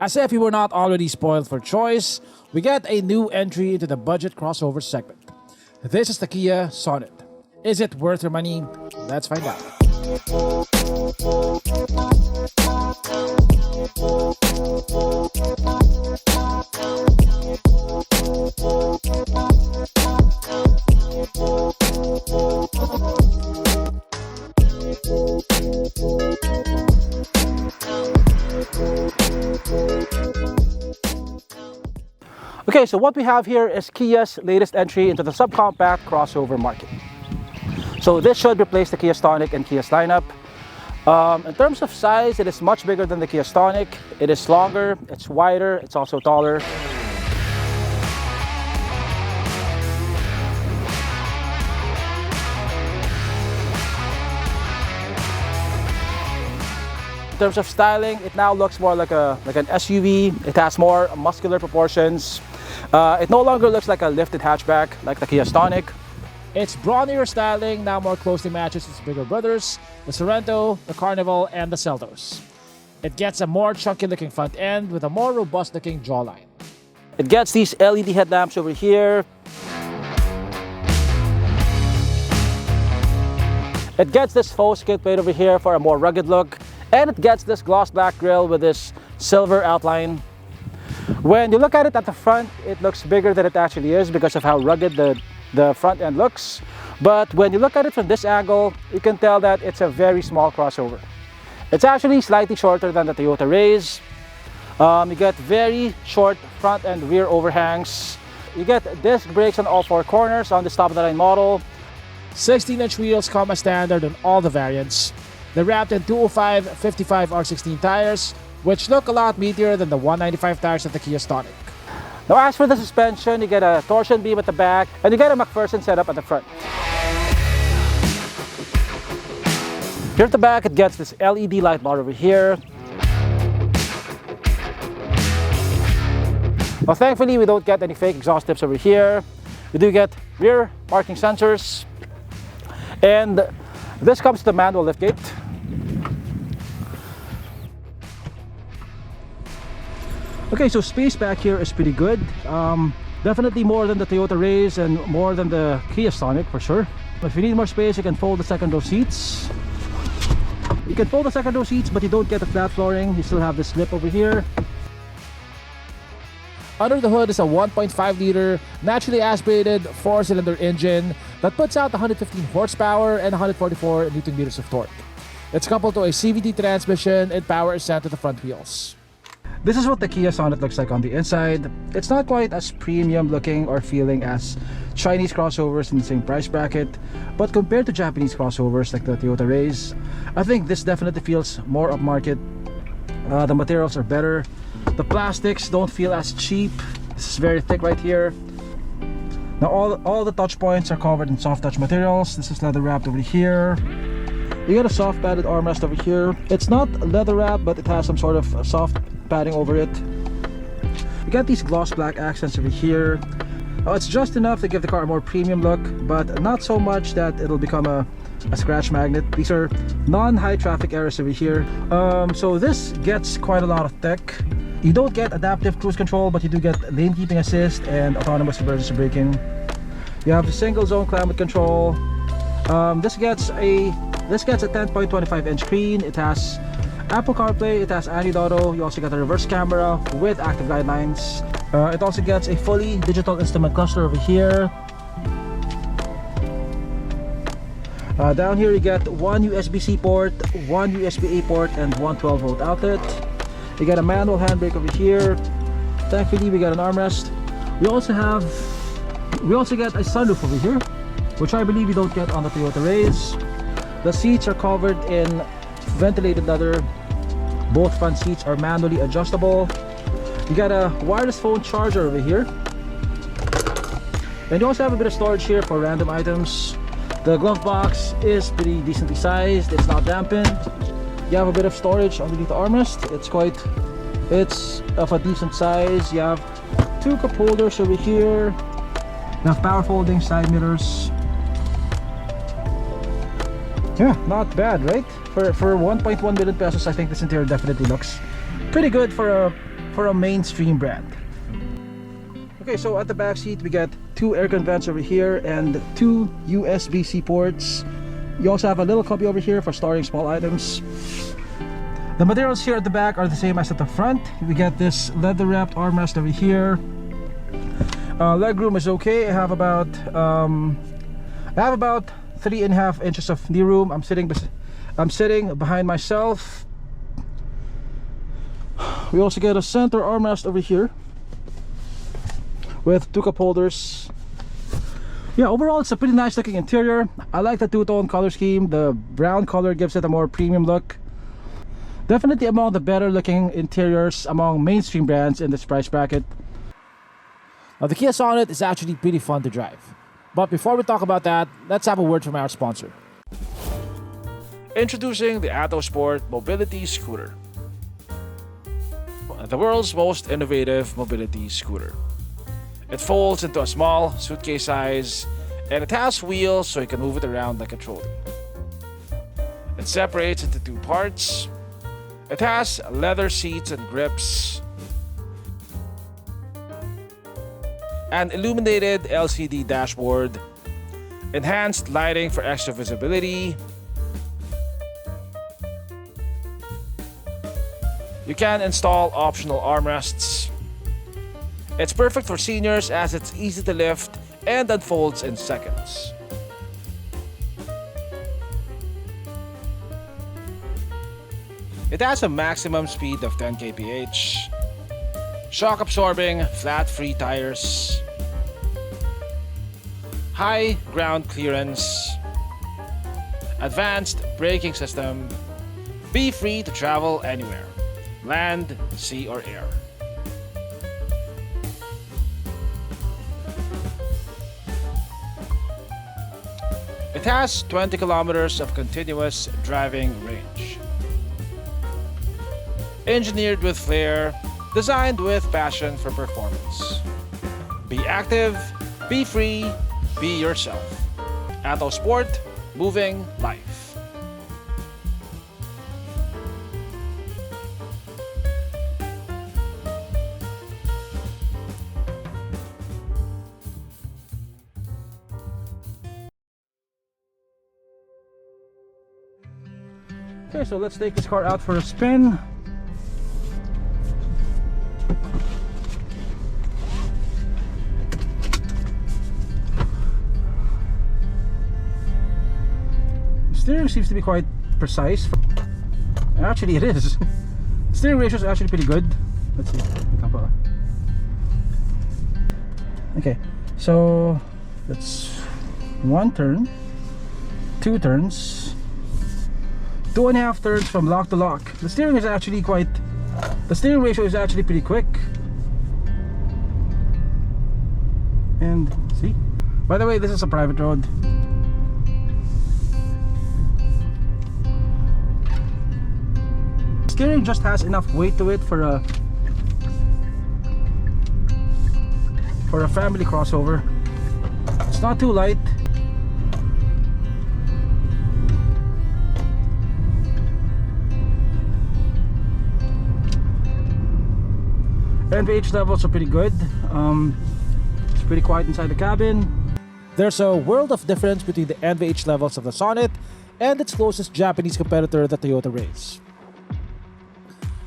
As if we were not already spoiled for choice, we get a new entry into the budget crossover segment. This is the Kia Sonnet. Is it worth your money? Let's find out. Okay, so what we have here is Kia's latest entry into the subcompact crossover market. So this should replace the Kia Stonic and Kia's lineup. In terms of size, it is much bigger than the Kia Stonic. It is longer, it's wider, it's also taller. In terms of styling, it now looks more like an SUV. It has more muscular proportions. It no longer looks like a lifted hatchback like the Kia Stonic. Its brawnier styling now more closely matches its bigger brothers, the Sorento, the Carnival, and the Seltos. It gets a more chunky looking front end with a more robust looking jawline. It gets these LED headlamps over here. It gets this faux skid plate over here for a more rugged look. And it gets this gloss black grille with this silver outline. When you look at it at the front, it looks bigger than it actually is because of how rugged the front end looks. But when you look at it from this angle, you can tell that it's a very small crossover. It's actually slightly shorter than the Toyota Raize. You get very short front and rear overhangs. You get disc brakes on all four corners on this top-of-the-line model. 16-inch wheels come as standard on all the variants. They're wrapped in 205 55 R16 tires, which look a lot meatier than the 195 tires of the Kia Stonic. Now as for the suspension, you get a torsion beam at the back and you get a McPherson setup at the front. Here at the back, it gets this LED light bar over here. Well, thankfully, we don't get any fake exhaust tips over here. We do get rear parking sensors. And this comes to the manual liftgate. Okay, so space back here is pretty good. Definitely more than the Toyota Raize and more than the Kia Sonnet for sure. If you need more space, you can fold the second row seats. You can fold the second row seats, but you don't get the flat flooring. You still have this slip over here. Under the hood is a 1.5 liter naturally aspirated 4-cylinder engine that puts out 115 horsepower and 144 Newton meters of torque. It's coupled to a CVT transmission and power is sent to the front wheels. This is what the Kia Sonnet looks like on the inside. It's not quite as premium looking or feeling as Chinese crossovers in the same price bracket, but compared to Japanese crossovers like the Toyota Raize, I think this definitely feels more upmarket. The materials are better. The plastics don't feel as cheap. This is very thick right here. Now all the touch points are covered in soft touch materials. This is leather wrapped over here. You get a soft padded armrest over here. It's not leather wrapped, but it has some sort of soft padding over it. You got these gloss black accents over here. It's just enough to give the car a more premium look, but not so much that it'll become a scratch magnet. These are non-high traffic areas over here. So this gets quite a lot of tech. You don't get adaptive cruise control, but you do get lane keeping assist and autonomous emergency braking. You have the single zone climate control. This gets a 10.25 inch screen. It has Apple CarPlay, it has Android Auto. You also get a reverse camera with active guidelines. It also gets a fully digital instrument cluster over here. Down here you get one USB-C port, one USB-A port, and one 12-volt outlet. You get a manual handbrake over here. Thankfully, we got an armrest. We also get a sunroof over here, which I believe you don't get on the Toyota Raize. The seats are covered in ventilated leather. Both front seats are manually adjustable. You got a wireless phone charger over here. And you also have a bit of storage here for random items. The glove box is pretty decently sized. It's not dampened. You have a bit of storage underneath the armrest. It's of a decent size. You have two cup holders over here. You have power folding side mirrors. Yeah, not bad, right? For 1.1 million pesos, I think this interior definitely looks pretty good for for a mainstream brand. Okay, so at the back seat we got 2 aircon vents over here and 2 USB-C ports. You also have a little cubby over here for storing small items. The materials here at the back are the same as at the front. We got this leather wrapped armrest over here. Legroom is okay. I have about 3.5 inches of knee room. I'm sitting behind myself. We also get a center armrest over here with 2 cup holders. Yeah, overall it's a pretty nice looking interior. I like the two-tone color scheme. The brown color gives it a more premium look. Definitely among the better looking interiors among mainstream brands in this price bracket. Now the Kia Sonnet is actually pretty fun to drive. But before we talk about that, let's have a word from our sponsor. Introducing the Atto Sport Mobility Scooter. The world's most innovative mobility scooter. It folds into a small suitcase size and it has wheels so you can move it around like a trolley. It separates into 2 parts. It has leather seats and grips, an illuminated LCD dashboard, enhanced lighting for extra visibility. You can install optional armrests. It's perfect for seniors as it's easy to lift and unfolds in seconds. It has a maximum speed of 10 kph, shock absorbing flat free tires, high ground clearance, advanced braking system. Be free to travel anywhere, land, sea or air. It has 20 kilometers of continuous driving range. Engineered with flair, designed with passion for performance. Be active, be free, be yourself. Atto Sport, moving life. Okay, so let's take this car out for a spin. Steering seems to be quite precise. Actually, it is. Steering ratio is actually pretty good. Let's see. Okay, so that's 1 turn, 2 turns, 2.5 turns from lock to lock. The steering ratio is actually pretty quick. And see, by the way, this is a private road. Steering just has enough weight to it for a family crossover. It's not too light. NVH levels are pretty good. It's pretty quiet inside the cabin. There's a world of difference between the NVH levels of the Sonnet and its closest Japanese competitor, the Toyota Raize.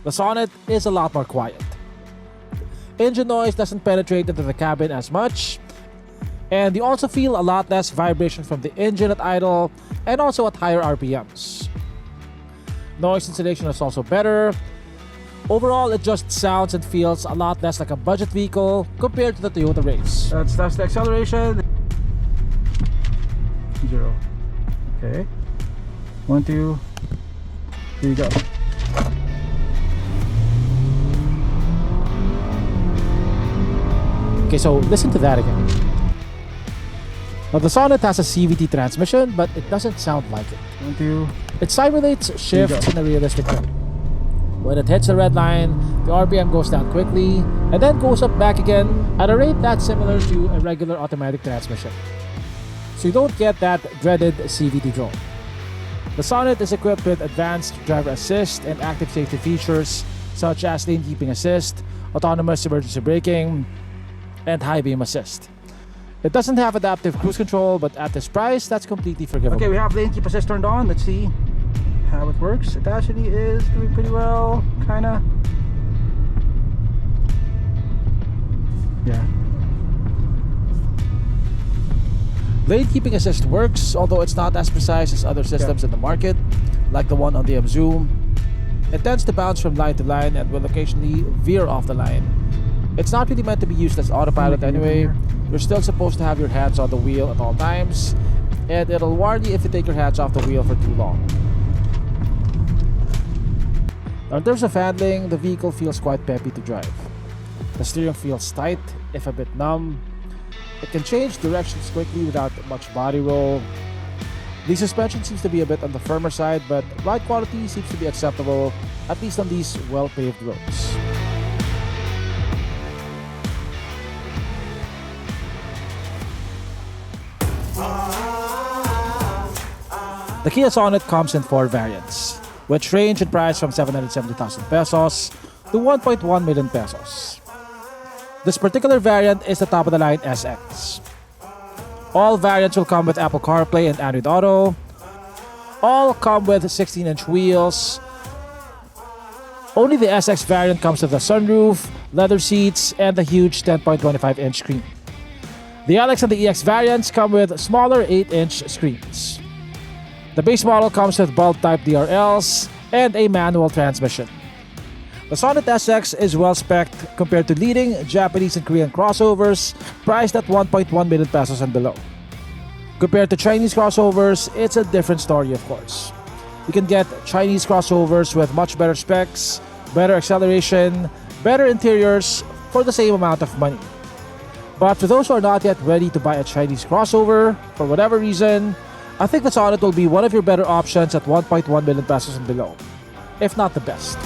The Sonnet is a lot more quiet. Engine noise doesn't penetrate into the cabin as much, and you also feel a lot less vibration from the engine at idle and also at higher RPMs. Noise insulation is also better. Overall, it just sounds and feels a lot less like a budget vehicle compared to the Toyota Raize. That's the acceleration. 0. Okay. 1, 2. Here you go. Okay, so listen to that again. Now the Sonnet has a CVT transmission, but it doesn't sound like it. 1, 2. It simulates shifts in a realistic way. When it hits the red line, the RPM goes down quickly and then goes up back again at a rate that's similar to a regular automatic transmission. So you don't get that dreaded CVT drone. The Sonnet is equipped with advanced driver assist and active safety features such as lane keeping assist, autonomous emergency braking, and high beam assist. It doesn't have adaptive cruise control, but at this price, that's completely forgivable. Okay, we have lane keep assist turned on. Let's see how it works. It actually is doing pretty well, kinda. Yeah. Lane keeping assist works, although it's not as precise as other systems in the market, like the one on the Zoom. It tends to bounce from line to line and will occasionally veer off the line. It's not really meant to be used as autopilot anyway. You're still supposed to have your hands on the wheel at all times, and it'll warn you if you take your hands off the wheel for too long. Now, in terms of handling, the vehicle feels quite peppy to drive. The steering feels tight, if a bit numb. It can change directions quickly without much body roll. The suspension seems to be a bit on the firmer side, but ride quality seems to be acceptable, at least on these well-paved roads. The Kia Sonnet comes in 4 variants, which range in price from 770,000 pesos to 1.1 million pesos. This particular variant is the top-of-the-line SX. All variants will come with Apple CarPlay and Android Auto. All come with 16-inch wheels. Only the SX variant comes with a sunroof, leather seats, and a huge 10.25-inch screen. The LX and the EX variants come with smaller 8-inch screens. The base model comes with bulb-type DRLs and a manual transmission. The Sonnet SX is well-spec'd compared to leading Japanese and Korean crossovers priced at 1.1 million pesos and below. Compared to Chinese crossovers, it's a different story, of course. You can get Chinese crossovers with much better specs, better acceleration, better interiors for the same amount of money. But for those who are not yet ready to buy a Chinese crossover, for whatever reason, I think the Sonnet will be one of your better options at 1.1 million pesos and below, if not the best.